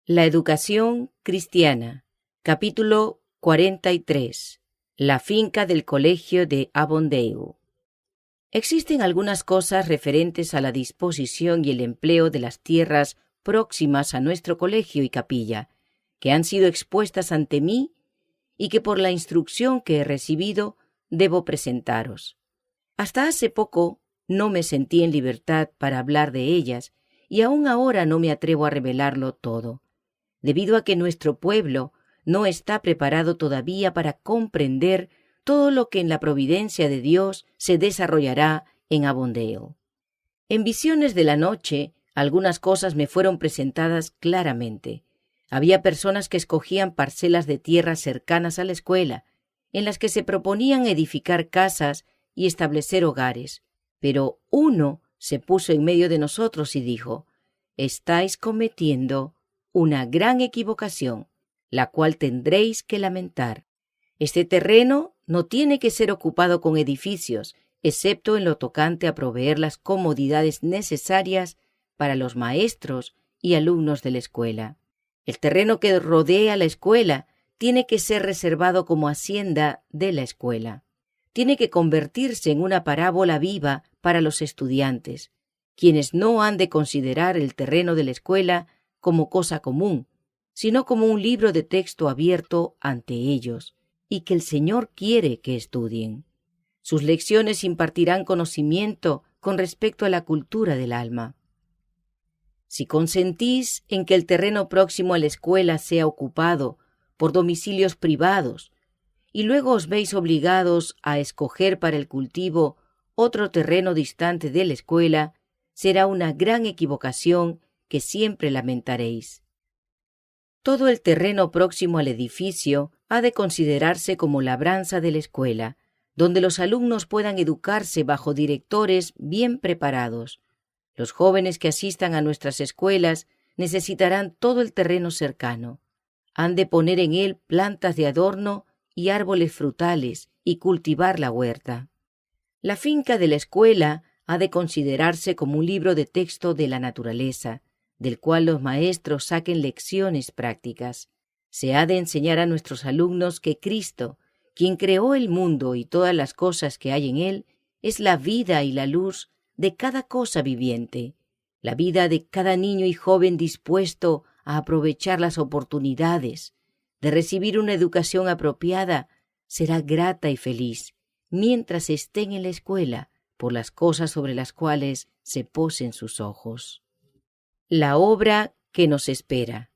La educación cristiana. Capítulo 43. La finca del colegio de Avondale. Existen algunas cosas referentes a la disposición y el empleo de las tierras próximas a nuestro colegio y capilla, que han sido expuestas ante mí y que por la instrucción que he recibido debo presentaros. Hasta hace poco no me sentí en libertad para hablar de ellas y aún ahora no me atrevo a revelarlo todo, debido a que nuestro pueblo no está preparado todavía para comprender todo lo que en la providencia de Dios se desarrollará en Avondale. En visiones de la noche, algunas cosas me fueron presentadas claramente. Había personas que escogían parcelas de tierra cercanas a la escuela, en las que se proponían edificar casas y establecer hogares, pero uno se puso en medio de nosotros y dijo: «Estáis cometiendo una gran equivocación, la cual tendréis que lamentar. Este terreno no tiene que ser ocupado con edificios, excepto en lo tocante a proveer las comodidades necesarias para los maestros y alumnos de la escuela. El terreno que rodea la escuela tiene que ser reservado como hacienda de la escuela. Tiene que convertirse en una parábola viva para los estudiantes, quienes no han de considerar el terreno de la escuela como cosa común, sino como un libro de texto abierto ante ellos, y que el Señor quiere que estudien. Sus lecciones impartirán conocimiento con respecto a la cultura del alma. Si consentís en que el terreno próximo a la escuela sea ocupado por domicilios privados, y luego os veis obligados a escoger para el cultivo otro terreno distante de la escuela, será una gran equivocación que siempre lamentaréis. Todo el terreno próximo al edificio ha de considerarse como labranza de la escuela, donde los alumnos puedan educarse bajo directores bien preparados. Los jóvenes que asistan a nuestras escuelas necesitarán todo el terreno cercano. Han de poner en él plantas de adorno y árboles frutales y cultivar la huerta. La finca de la escuela ha de considerarse como un libro de texto de la naturaleza, del cual los maestros saquen lecciones prácticas. Se ha de enseñar a nuestros alumnos que Cristo, quien creó el mundo y todas las cosas que hay en él, es la vida y la luz de cada cosa viviente, la vida de cada niño y joven dispuesto a aprovechar las oportunidades de recibir una educación apropiada, será grata y feliz mientras estén en la escuela por las cosas sobre las cuales se posen sus ojos. La obra que nos espera.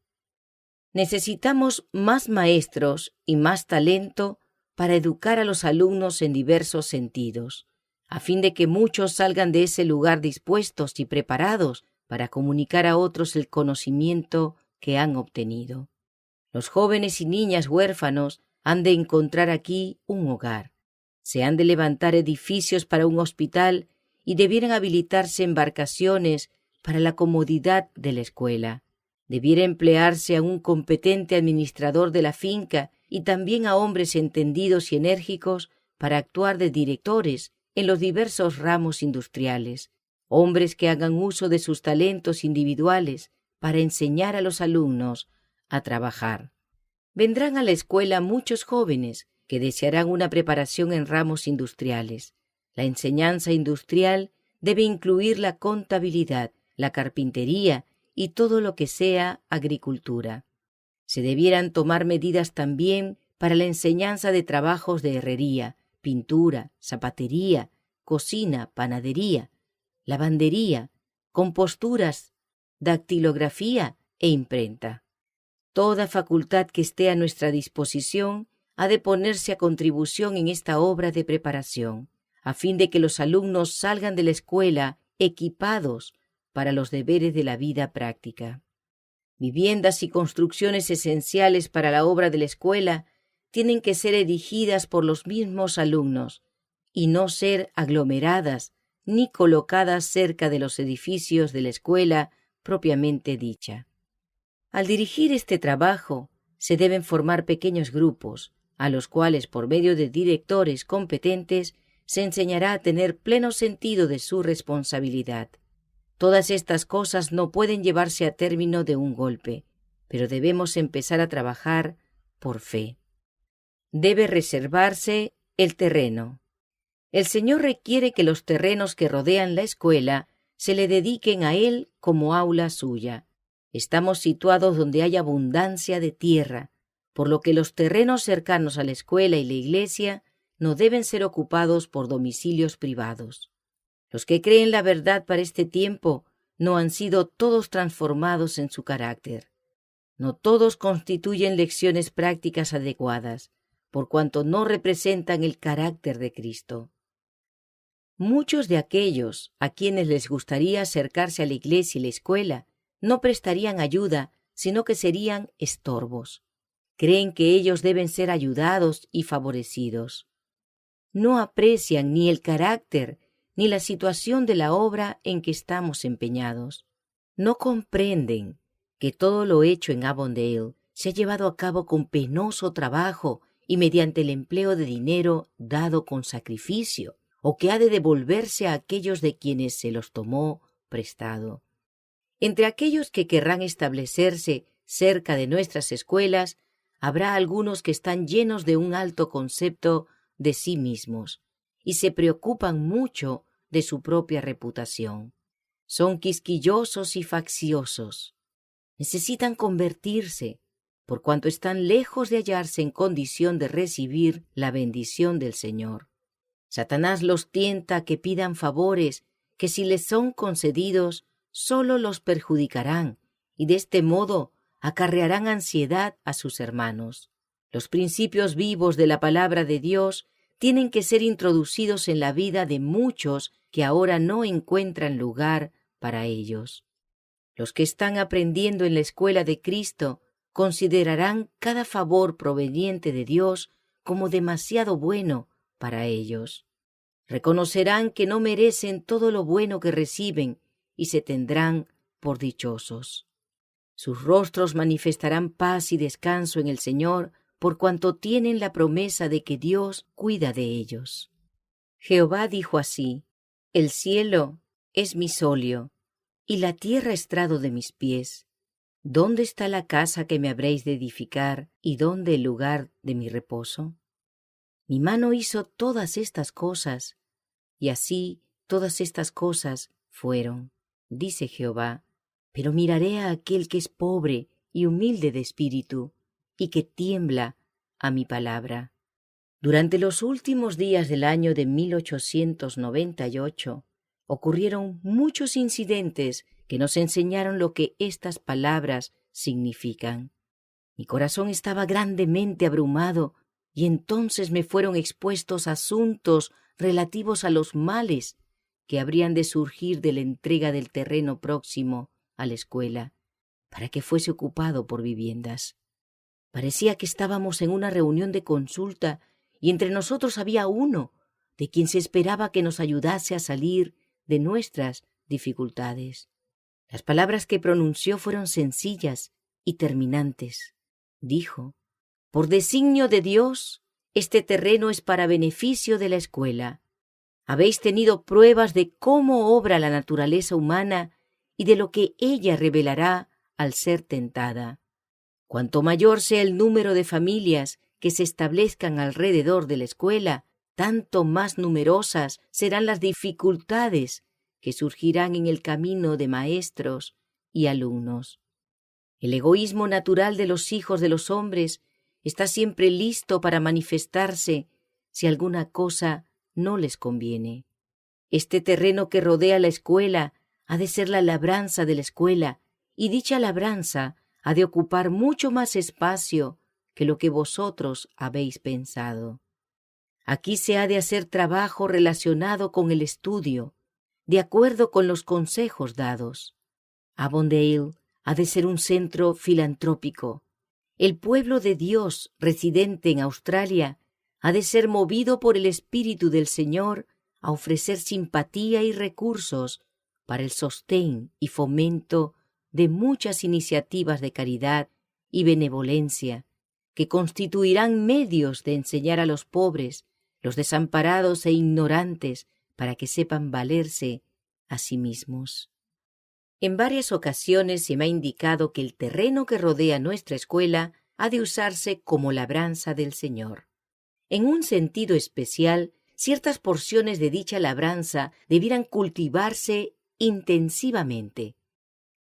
Necesitamos más maestros y más talento para educar a los alumnos en diversos sentidos, a fin de que muchos salgan de ese lugar dispuestos y preparados para comunicar a otros el conocimiento que han obtenido. Los jóvenes y niñas huérfanos han de encontrar aquí un hogar. Se han de levantar edificios para un hospital y debieran habilitarse embarcaciones para la comodidad de la escuela. Debiera emplearse a un competente administrador de la finca y también a hombres entendidos y enérgicos para actuar de directores en los diversos ramos industriales, hombres que hagan uso de sus talentos individuales para enseñar a los alumnos a trabajar. Vendrán a la escuela muchos jóvenes que desearán una preparación en ramos industriales. La enseñanza industrial debe incluir la contabilidad, la carpintería y todo lo que sea agricultura. Se debieran tomar medidas también para la enseñanza de trabajos de herrería, pintura, zapatería, cocina, panadería, lavandería, composturas, dactilografía e imprenta. Toda facultad que esté a nuestra disposición ha de ponerse a contribución en esta obra de preparación, a fin de que los alumnos salgan de la escuela equipados para los deberes de la vida práctica. Viviendas y construcciones esenciales para la obra de la escuela tienen que ser erigidas por los mismos alumnos y no ser aglomeradas ni colocadas cerca de los edificios de la escuela propiamente dicha. Al dirigir este trabajo, se deben formar pequeños grupos, a los cuales, por medio de directores competentes, se enseñará a tener pleno sentido de su responsabilidad. Todas estas cosas no pueden llevarse a término de un golpe. pero debemos empezar a trabajar por fe. Debe reservarse el terreno. El Señor requiere que los terrenos que rodean la escuela se le dediquen a Él como aula suya. Estamos situados donde hay abundancia de tierra, por lo que los terrenos cercanos a la escuela y la iglesia no deben ser ocupados por domicilios privados. Los que creen la verdad para este tiempo no han sido todos transformados en su carácter. No todos constituyen lecciones prácticas adecuadas, por cuanto no representan el carácter de Cristo. Muchos de aquellos a quienes les gustaría acercarse a la iglesia y la escuela no prestarían ayuda, sino que serían estorbos. Creen que ellos deben ser ayudados y favorecidos. No aprecian ni el carácter ni la situación de la obra en que estamos empeñados. No comprenden que todo lo hecho en Avondale se ha llevado a cabo con penoso trabajo y mediante el empleo de dinero dado con sacrificio, o que ha de devolverse a aquellos de quienes se los tomó prestado. Entre aquellos que querrán establecerse cerca de nuestras escuelas, habrá algunos que están llenos de un alto concepto de sí mismos y se preocupan mucho de su propia reputación. Son quisquillosos y facciosos. Necesitan convertirse, por cuanto están lejos de hallarse en condición de recibir la bendición del Señor. Satanás los tienta a que pidan favores que, si les son concedidos, sólo los perjudicarán y de este modo acarrearán ansiedad a sus hermanos. Los principios vivos de la palabra de Dios tienen que ser introducidos en la vida de muchos que ahora no encuentran lugar para ellos. Los que están aprendiendo en la escuela de Cristo considerarán cada favor proveniente de Dios como demasiado bueno para ellos. Reconocerán que no merecen todo lo bueno que reciben y se tendrán por dichosos. Sus rostros manifestarán paz y descanso en el Señor, por cuanto tienen la promesa de que Dios cuida de ellos. Jehová dijo así: el cielo es mi solio, y la tierra estrado de mis pies. ¿Dónde está la casa que me habréis de edificar, y dónde el lugar de mi reposo? Mi mano hizo todas estas cosas, y así todas estas cosas fueron, dice Jehová. Pero miraré a aquel que es pobre y humilde de espíritu, y que tiembla a mi palabra. Durante los últimos días del año de 1898, ocurrieron muchos incidentes que nos enseñaron lo que estas palabras significan. Mi corazón estaba grandemente abrumado, y entonces me fueron expuestos asuntos relativos a los males que habrían de surgir de la entrega del terreno próximo a la escuela, para que fuese ocupado por viviendas. Parecía que estábamos en una reunión de consulta y entre nosotros había uno de quien se esperaba que nos ayudase a salir de nuestras dificultades. Las palabras que pronunció fueron sencillas y terminantes. Dijo: por designio de Dios, este terreno es para beneficio de la escuela. Habéis tenido pruebas de cómo obra la naturaleza humana y de lo que ella revelará al ser tentada. Cuanto mayor sea el número de familias que se establezcan alrededor de la escuela, tanto más numerosas serán las dificultades que surgirán en el camino de maestros y alumnos. El egoísmo natural de los hijos de los hombres está siempre listo para manifestarse si alguna cosa no les conviene. Este terreno que rodea la escuela ha de ser la labranza de la escuela, y dicha labranza ha de ocupar mucho más espacio que lo que vosotros habéis pensado. Aquí se ha de hacer trabajo relacionado con el estudio, de acuerdo con los consejos dados. Avondale ha de ser un centro filantrópico. El pueblo de Dios residente en Australia ha de ser movido por el Espíritu del Señor a ofrecer simpatía y recursos para el sostén y fomento de muchas iniciativas de caridad y benevolencia que constituirán medios de enseñar a los pobres, los desamparados e ignorantes, para que sepan valerse a sí mismos. En varias ocasiones se me ha indicado que el terreno que rodea nuestra escuela ha de usarse como labranza del Señor. En un sentido especial, ciertas porciones de dicha labranza debieran cultivarse intensivamente.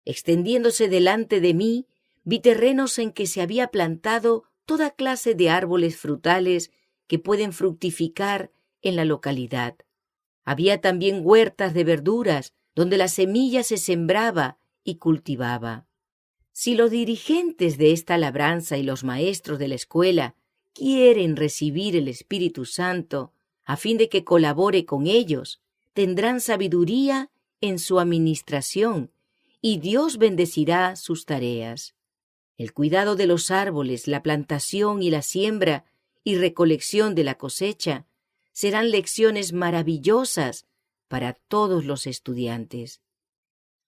Extendiéndose delante de mí, vi terrenos en que se había plantado toda clase de árboles frutales que pueden fructificar en la localidad. Había también huertas de verduras donde la semilla se sembraba y cultivaba. Si los dirigentes de esta labranza y los maestros de la escuela quieren recibir el Espíritu Santo a fin de que colabore con ellos, tendrán sabiduría en su administración y Dios bendecirá sus tareas. El cuidado de los árboles, la plantación y la siembra y recolección de la cosecha serán lecciones maravillosas para todos los estudiantes.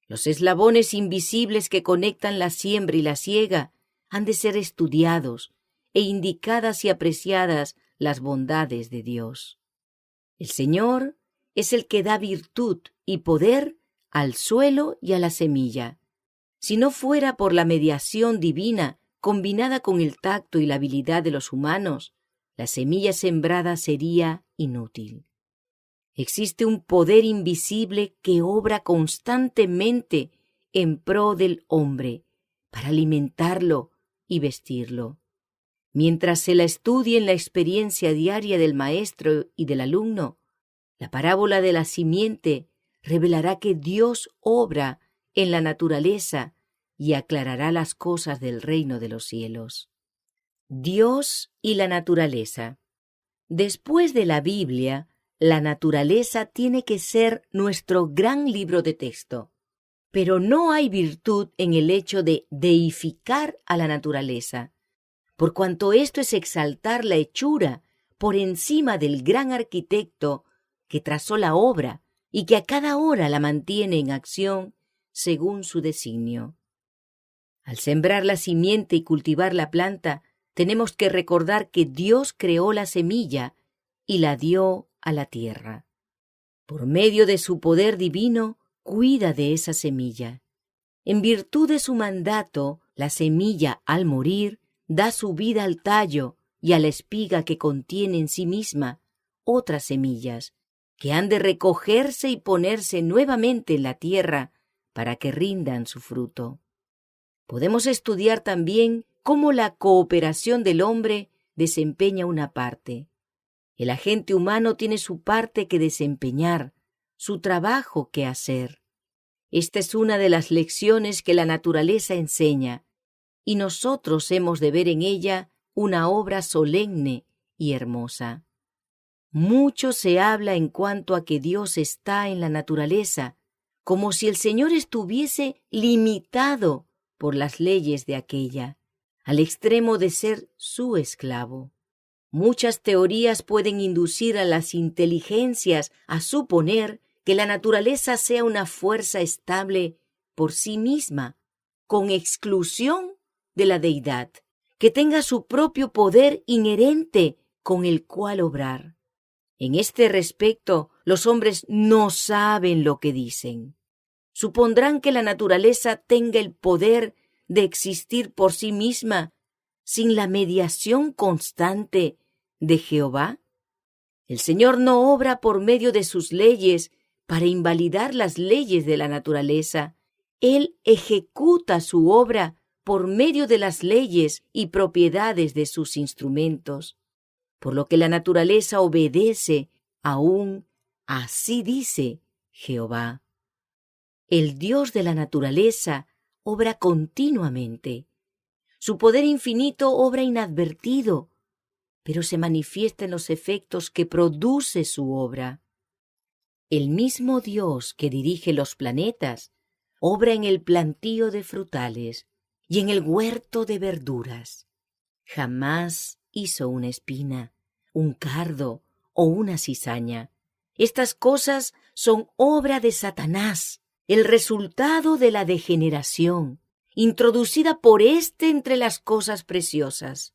Los eslabones invisibles que conectan la siembra y la siega han de ser estudiados e indicadas y apreciadas las bondades de Dios. El Señor es el que da virtud y poder al suelo y a la semilla. Si no fuera por la mediación divina combinada con el tacto y la habilidad de los humanos, la semilla sembrada sería inútil. Existe un poder invisible que obra constantemente en pro del hombre para alimentarlo y vestirlo. Mientras se la estudie en la experiencia diaria del maestro y del alumno, la parábola de la simiente revelará que Dios obra en la naturaleza y aclarará las cosas del reino de los cielos. Dios y la naturaleza. Después de la Biblia, la naturaleza tiene que ser nuestro gran libro de texto. Pero no hay virtud en el hecho de deificar a la naturaleza, por cuanto esto es exaltar la hechura por encima del gran arquitecto que trazó la obra y que a cada hora la mantiene en acción según su designio. Al sembrar la simiente y cultivar la planta, tenemos que recordar que Dios creó la semilla y la dio a la tierra. Por medio de su poder divino, cuida de esa semilla. En virtud de su mandato, la semilla, al morir, da su vida al tallo y a la espiga que contiene en sí misma otras semillas, que han de recogerse y ponerse nuevamente en la tierra para que rindan su fruto. Podemos estudiar también cómo la cooperación del hombre desempeña una parte. El agente humano tiene su parte que desempeñar, su trabajo que hacer. Esta es una de las lecciones que la naturaleza enseña, y nosotros hemos de ver en ella una obra solemne y hermosa. Mucho se habla en cuanto a que Dios está en la naturaleza, como si el Señor estuviese limitado por las leyes de aquella, al extremo de ser su esclavo. Muchas teorías pueden inducir a las inteligencias a suponer que la naturaleza sea una fuerza estable por sí misma, con exclusión de la deidad, que tenga su propio poder inherente con el cual obrar. En este respecto, los hombres no saben lo que dicen. Supondrán que la naturaleza tenga el poder de existir por sí misma sin la mediación constante de Jehová. El Señor no obra por medio de sus leyes para invalidar las leyes de la naturaleza. Él ejecuta su obra por medio de las leyes y propiedades de sus instrumentos, por lo que la naturaleza obedece aún, así dice Jehová. El Dios de la naturaleza obra continuamente. Su poder infinito obra inadvertido, pero se manifiesta en los efectos que produce su obra. El mismo Dios que dirige los planetas obra en el plantío de frutales y en el huerto de verduras. Jamás hizo una espina, un cardo o una cizaña. Estas cosas son obra de Satanás, el resultado de la degeneración, introducida por éste entre las cosas preciosas.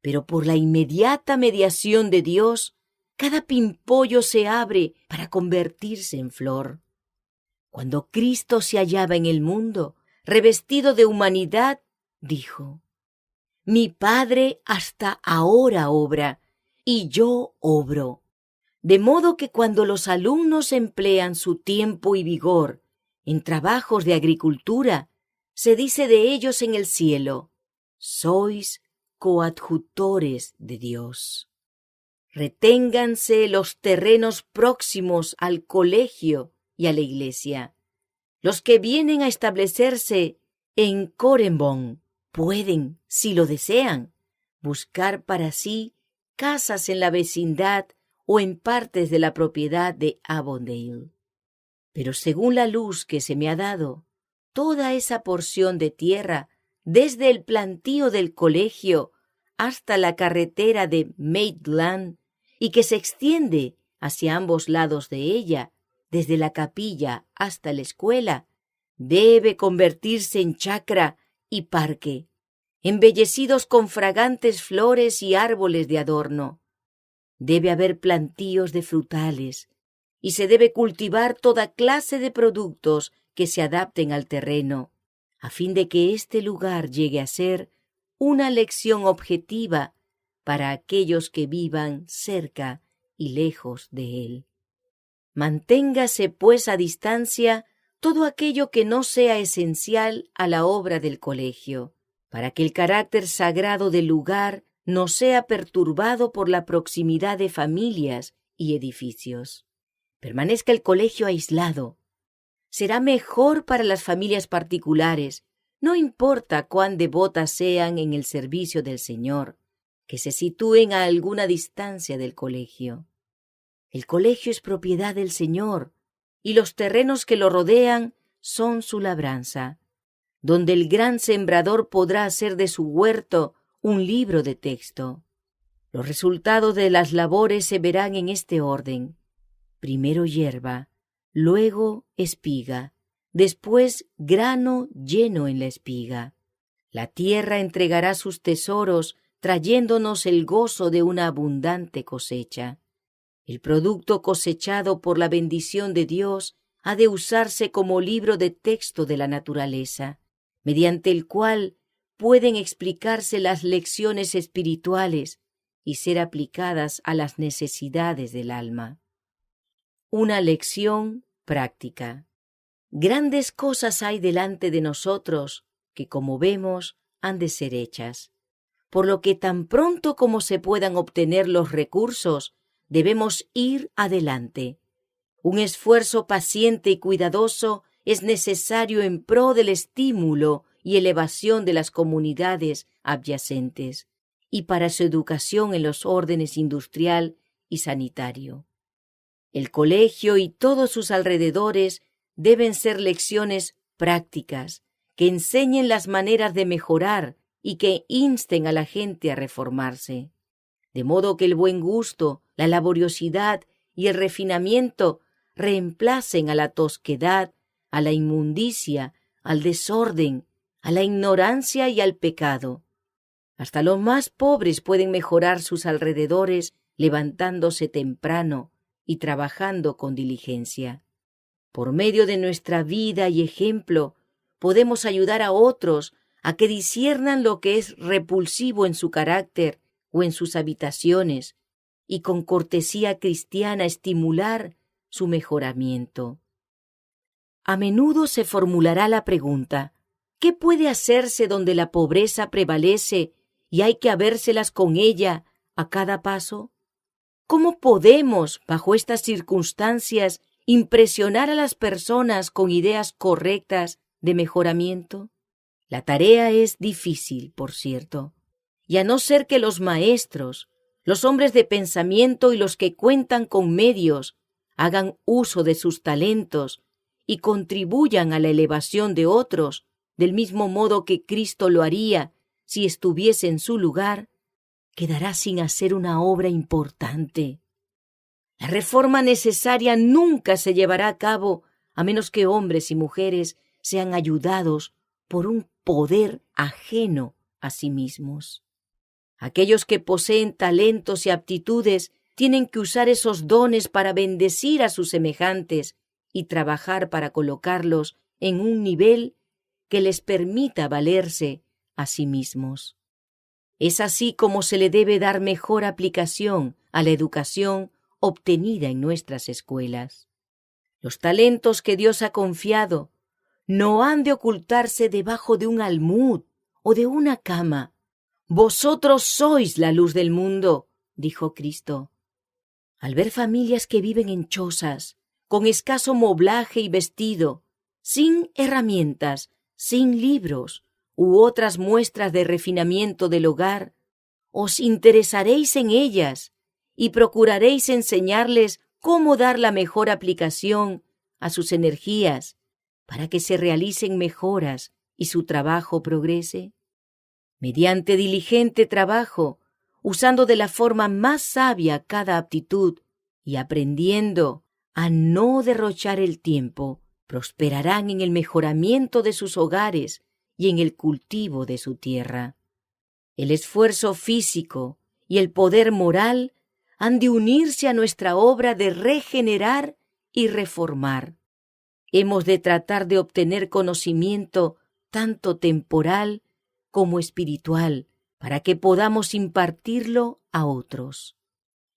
Pero por la inmediata mediación de Dios, cada pimpollo se abre para convertirse en flor. Cuando Cristo se hallaba en el mundo, revestido de humanidad, dijo: Mi Padre hasta ahora obra, y yo obro. De modo que cuando los alumnos emplean su tiempo y vigor en trabajos de agricultura, se dice de ellos en el cielo: sois coadjutores de Dios. Reténganse los terrenos próximos al colegio y a la iglesia. Los que vienen a establecerse en Corembón pueden, si lo desean, buscar para sí casas en la vecindad o en partes de la propiedad de Avondale. Pero según la luz que se me ha dado, toda esa porción de tierra, desde el plantío del colegio hasta la carretera de Maitland, y que se extiende hacia ambos lados de ella, desde la capilla hasta la escuela, debe convertirse en chacra y parque, embellecidos con fragantes flores y árboles de adorno. Debe haber plantíos de frutales, y se debe cultivar toda clase de productos que se adapten al terreno, a fin de que este lugar llegue a ser una lección objetiva para aquellos que vivan cerca y lejos de él. Manténgase, pues, a distancia todo aquello que no sea esencial a la obra del colegio, para que el carácter sagrado del lugar no sea perturbado por la proximidad de familias y edificios. Permanezca el colegio aislado. Será mejor para las familias particulares, no importa cuán devotas sean en el servicio del Señor, que se sitúen a alguna distancia del colegio. El colegio es propiedad del Señor, y los terrenos que lo rodean son su labranza, donde el gran sembrador podrá hacer de su huerto un libro de texto. Los resultados de las labores se verán en este orden: primero hierba, luego espiga, después grano lleno en la espiga. La tierra entregará sus tesoros, trayéndonos el gozo de una abundante cosecha. El producto cosechado por la bendición de Dios ha de usarse como libro de texto de la naturaleza, mediante el cual pueden explicarse las lecciones espirituales y ser aplicadas a las necesidades del alma. Una lección práctica. Grandes cosas hay delante de nosotros que, como vemos, han de ser hechas, por lo que tan pronto como se puedan obtener los recursos, debemos ir adelante. Un esfuerzo paciente y cuidadoso es necesario en pro del estímulo y elevación de las comunidades adyacentes y para su educación en los órdenes industrial y sanitario. El colegio y todos sus alrededores deben ser lecciones prácticas que enseñen las maneras de mejorar y que insten a la gente a reformarse, de modo que el buen gusto, la laboriosidad y el refinamiento reemplacen a la tosquedad, a la inmundicia, al desorden, a la ignorancia y al pecado. Hasta los más pobres pueden mejorar sus alrededores levantándose temprano y trabajando con diligencia. Por medio de nuestra vida y ejemplo, podemos ayudar a otros a que disciernan lo que es repulsivo en su carácter o en sus habitaciones, y con cortesía cristiana estimular su mejoramiento. A menudo se formulará la pregunta: ¿qué puede hacerse donde la pobreza prevalece y hay que habérselas con ella a cada paso? ¿Cómo podemos, bajo estas circunstancias, impresionar a las personas con ideas correctas de mejoramiento? La tarea es difícil, por cierto, y a no ser que los maestros, los hombres de pensamiento y los que cuentan con medios hagan uso de sus talentos y contribuyan a la elevación de otros, del mismo modo que Cristo lo haría si estuviese en su lugar, quedará sin hacer una obra importante. La reforma necesaria nunca se llevará a cabo a menos que hombres y mujeres sean ayudados por un poder ajeno a sí mismos. Aquellos que poseen talentos y aptitudes tienen que usar esos dones para bendecir a sus semejantes y trabajar para colocarlos en un nivel que les permita valerse a sí mismos. Es así como se le debe dar mejor aplicación a la educación obtenida en nuestras escuelas. Los talentos que Dios ha confiado no han de ocultarse debajo de un almud o de una cama. Vosotros sois la luz del mundo, dijo Cristo. Al ver familias que viven en chozas, con escaso moblaje y vestido, sin herramientas, sin libros u otras muestras de refinamiento del hogar, os interesaréis en ellas y procuraréis enseñarles cómo dar la mejor aplicación a sus energías para que se realicen mejoras y su trabajo progrese. Mediante diligente trabajo, usando de la forma más sabia cada aptitud y aprendiendo a no derrochar el tiempo, prosperarán en el mejoramiento de sus hogares y en el cultivo de su tierra. El esfuerzo físico y el poder moral han de unirse a nuestra obra de regenerar y reformar. Hemos de tratar de obtener conocimiento tanto temporal como espiritual para que podamos impartirlo a otros.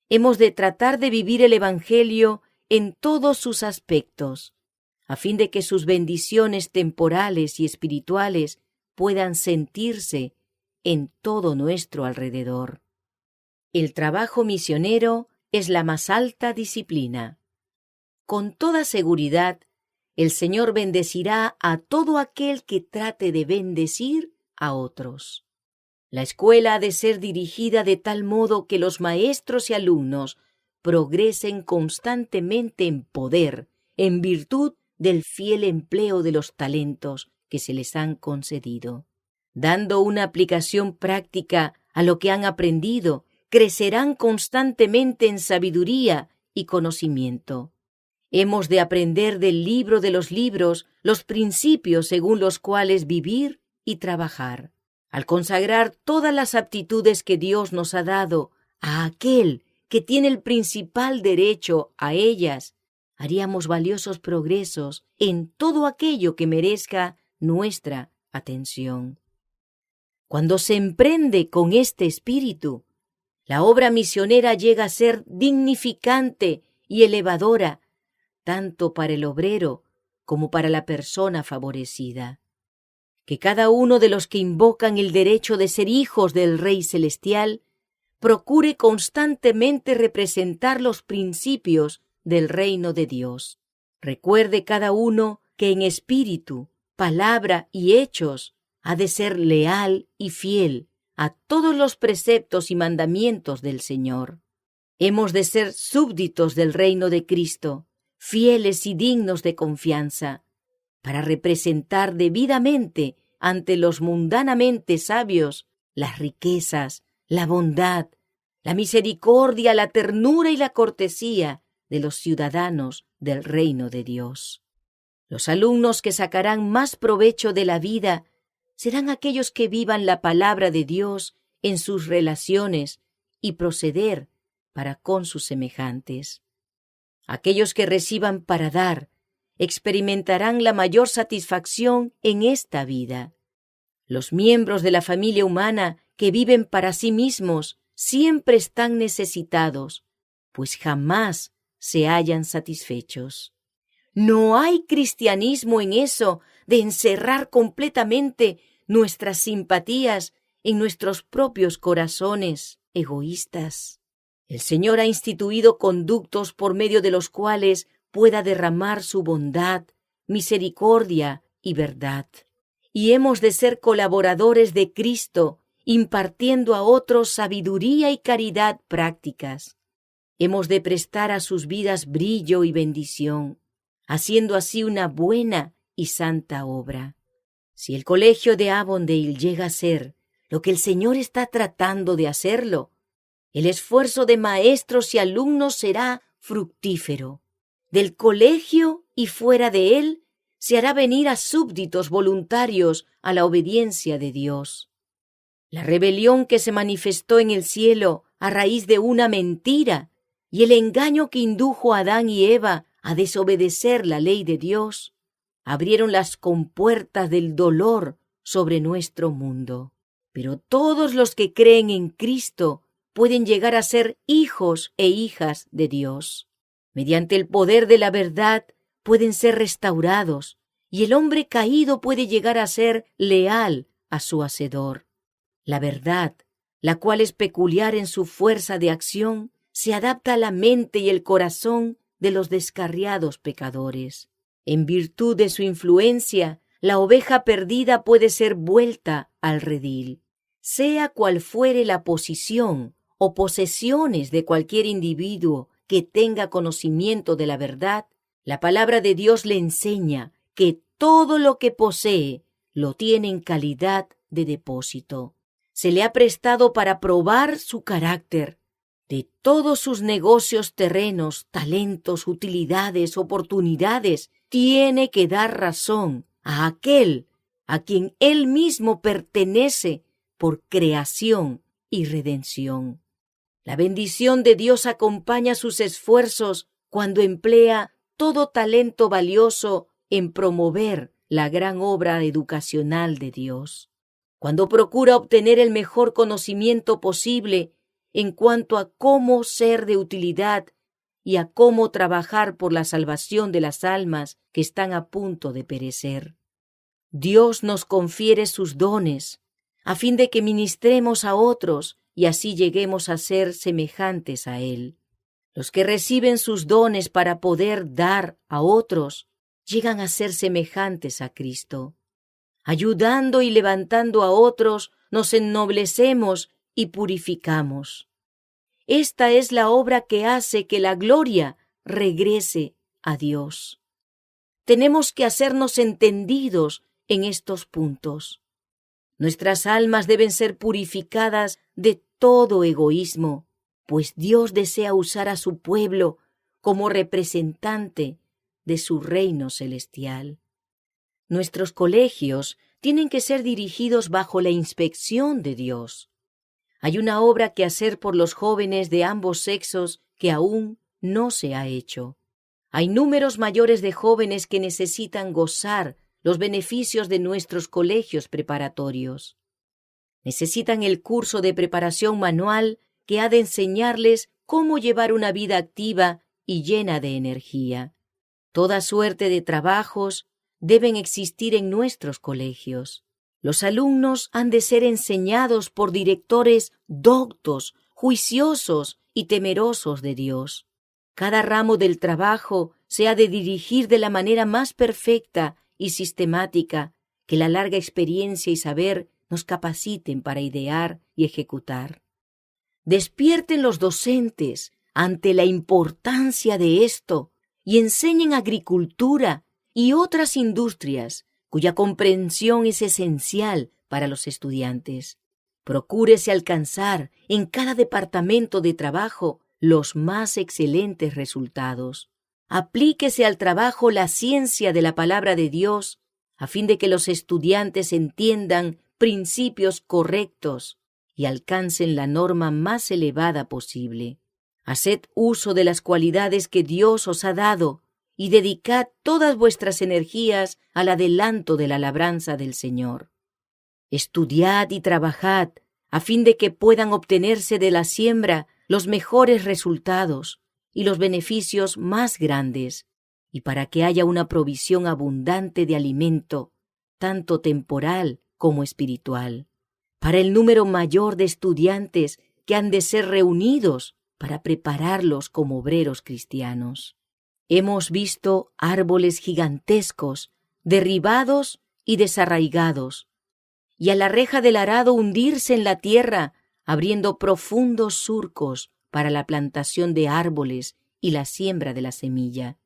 Hemos de tratar de vivir el Evangelio en todos sus aspectos, a fin de que sus bendiciones temporales y espirituales puedan sentirse en todo nuestro alrededor. El trabajo misionero es la más alta disciplina. Con toda seguridad, el Señor bendecirá a todo aquel que trate de bendecir a otros. La escuela ha de ser dirigida de tal modo que los maestros y alumnos progresen constantemente en poder, en virtud del fiel empleo de los talentos que se les han concedido. Dando una aplicación práctica a lo que han aprendido, crecerán constantemente en sabiduría y conocimiento. Hemos de aprender del libro de los libros los principios según los cuales vivir y trabajar. Al consagrar todas las aptitudes que Dios nos ha dado a aquel que tiene el principal derecho a ellas, haríamos valiosos progresos en todo aquello que merezca nuestra atención. Cuando se emprende con este espíritu, la obra misionera llega a ser dignificante y elevadora, tanto para el obrero como para la persona favorecida. Que cada uno de los que invocan el derecho de ser hijos del Rey Celestial procure constantemente representar los principios del reino de Dios. Recuerde cada uno que en espíritu, palabra y hechos ha de ser leal y fiel a todos los preceptos y mandamientos del Señor. Hemos de ser súbditos del reino de Cristo, fieles y dignos de confianza, para representar debidamente ante los mundanamente sabios las riquezas, la bondad, la misericordia, la ternura y la cortesía de los ciudadanos del reino de Dios. Los alumnos que sacarán más provecho de la vida serán aquellos que vivan la palabra de Dios en sus relaciones y proceder para con sus semejantes. Aquellos que reciban para dar experimentarán la mayor satisfacción en esta vida. Los miembros de la familia humana que viven para sí mismos siempre están necesitados, pues jamás se hallan satisfechos. No hay cristianismo en eso de encerrar completamente nuestras simpatías en nuestros propios corazones egoístas. El Señor ha instituido conductos por medio de los cuales pueda derramar su bondad, misericordia y verdad. Y hemos de ser colaboradores de Cristo, impartiendo a otros sabiduría y caridad prácticas. Hemos de prestar a sus vidas brillo y bendición, haciendo así una buena y santa obra. Si el colegio de Avondale llega a ser lo que el Señor está tratando de hacerlo, el esfuerzo de maestros y alumnos será fructífero. Del colegio y fuera de él se hará venir a súbditos voluntarios a la obediencia de Dios. La rebelión que se manifestó en el cielo a raíz de una mentira y el engaño que indujo a Adán y Eva a desobedecer la ley de Dios, abrieron las compuertas del dolor sobre nuestro mundo. Pero todos los que creen en Cristo pueden llegar a ser hijos e hijas de Dios. Mediante el poder de la verdad pueden ser restaurados y el hombre caído puede llegar a ser leal a su Hacedor. La verdad, la cual es peculiar en su fuerza de acción, se adapta a la mente y el corazón de los descarriados pecadores. En virtud de su influencia, la oveja perdida puede ser vuelta al redil. Sea cual fuere la posición o posesiones de cualquier individuo que tenga conocimiento de la verdad, la palabra de Dios le enseña que todo lo que posee lo tiene en calidad de depósito. Se le ha prestado para probar su carácter. De todos sus negocios terrenos, talentos, utilidades, oportunidades, tiene que dar razón a aquel a quien él mismo pertenece por creación y redención. La bendición de Dios acompaña sus esfuerzos cuando emplea todo talento valioso en promover la gran obra educacional de Dios. Cuando procura obtener el mejor conocimiento posible en cuanto a cómo ser de utilidad y a cómo trabajar por la salvación de las almas que están a punto de perecer. Dios nos confiere sus dones a fin de que ministremos a otros y así lleguemos a ser semejantes a Él. Los que reciben sus dones para poder dar a otros llegan a ser semejantes a Cristo. Ayudando y levantando a otros, nos ennoblecemos y purificamos. Esta es la obra que hace que la gloria regrese a Dios. Tenemos que hacernos entendidos en estos puntos. Nuestras almas deben ser purificadas de todo egoísmo, pues Dios desea usar a su pueblo como representante de su reino celestial. Nuestros colegios tienen que ser dirigidos bajo la inspección de Dios. Hay una obra que hacer por los jóvenes de ambos sexos que aún no se ha hecho. Hay números mayores de jóvenes que necesitan gozar los beneficios de nuestros colegios preparatorios. Necesitan el curso de preparación manual que ha de enseñarles cómo llevar una vida activa y llena de energía. Toda suerte de trabajos deben existir en nuestros colegios. Los alumnos han de ser enseñados por directores doctos, juiciosos y temerosos de Dios. Cada ramo del trabajo se ha de dirigir de la manera más perfecta y sistemática que la larga experiencia y saber nos capaciten para idear y ejecutar. Despierten los docentes ante la importancia de esto y enseñen agricultura y otras industrias cuya comprensión es esencial para los estudiantes. Procúrese alcanzar en cada departamento de trabajo los más excelentes resultados. Aplíquese al trabajo la ciencia de la palabra de Dios a fin de que los estudiantes entiendan principios correctos y alcancen la norma más elevada posible. Haced uso de las cualidades que Dios os ha dado y dedicad todas vuestras energías al adelanto de la labranza del Señor. Estudiad y trabajad a fin de que puedan obtenerse de la siembra los mejores resultados y los beneficios más grandes, y para que haya una provisión abundante de alimento, tanto temporal como espiritual, para el número mayor de estudiantes que han de ser reunidos para prepararlos como obreros cristianos. Hemos visto árboles gigantescos, derribados y desarraigados, y a la reja del arado hundirse en la tierra, abriendo profundos surcos para la plantación de árboles y la siembra de la semilla.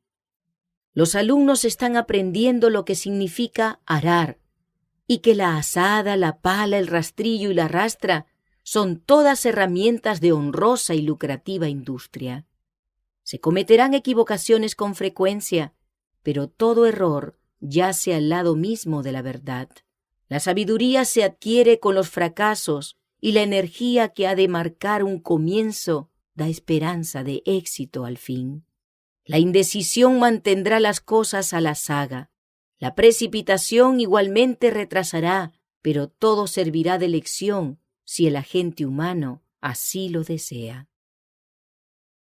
Los alumnos están aprendiendo lo que significa arar, y que la azada, la pala, el rastrillo y la rastra son todas herramientas de honrosa y lucrativa industria. Se cometerán equivocaciones con frecuencia, pero todo error yace al lado mismo de la verdad. La sabiduría se adquiere con los fracasos y la energía que ha de marcar un comienzo da esperanza de éxito al fin. La indecisión mantendrá las cosas a la saga. La precipitación igualmente retrasará, pero todo servirá de lección si el agente humano así lo desea.